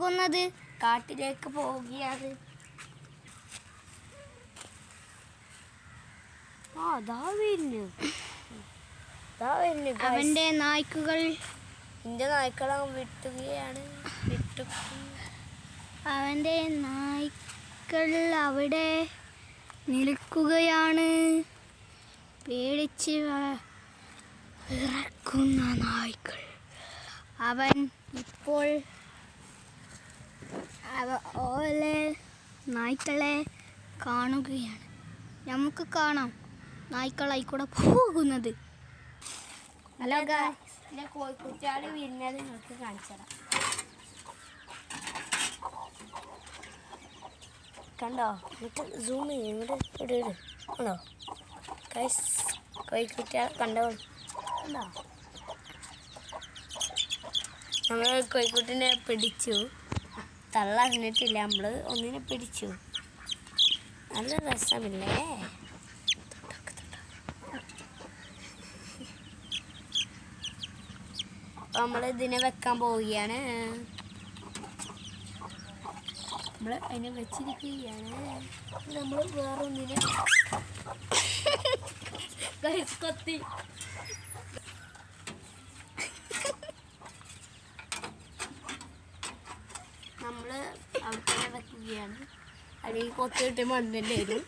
പോകുന്നത്? കാട്ടിലേക്ക് പോവുകയാണ്. അവന്റെ നായ്ക്കൾ എന്റെ നായ്ക്കളെ വിട്ടുകയാണ്. അവന്റെ നായ്ക്കൾ അവിടെ നിൽക്കുകയാണ്. പേടിച്ച് വിറക്കുന്ന നായ്ക്കൾ. അവൻ ഇപ്പോൾ ഓലെ നായ്ക്കളെ കാണുകയാണ്. നമുക്ക് കാണാം നായ്ക്കളായിക്കൂടെ പോകുന്നത്. ഹലോ ഗായ്സ്, എൻ്റെ കോഴിക്കുട്ടിയാൾ വിരിഞ്ഞത് നിങ്ങൾക്ക് കാണിച്ചു തരാം. കണ്ടോ? എന്നിട്ട് സൂം ചെയ്യും. ഇവിടെ കണ്ടോ ഗായ്സ്? കോഴിക്കുട്ടിയാൾ കണ്ടോ? നമ്മൾ കോഴിക്കുട്ടിനെ പിടിച്ചു. തള്ള അറിഞ്ഞിട്ടില്ല, നമ്മൾ ഒന്നിനെ പിടിച്ചു. നല്ല രസമില്ലേ? നമ്മൾ ഇതിനെ വെക്കാൻ പോവുകയാണ്. നമ്മൾ അതിനെ വെച്ചിരിക്കുകയാണ്. നമ്മൾ വേറൊന്നിനെ കൊത്തി നമ്മൾ അവിടെ വെക്കുകയാണ്. അല്ലെങ്കിൽ കൊത്തിയിട്ട് മണ്ണിൻ്റെ വരും.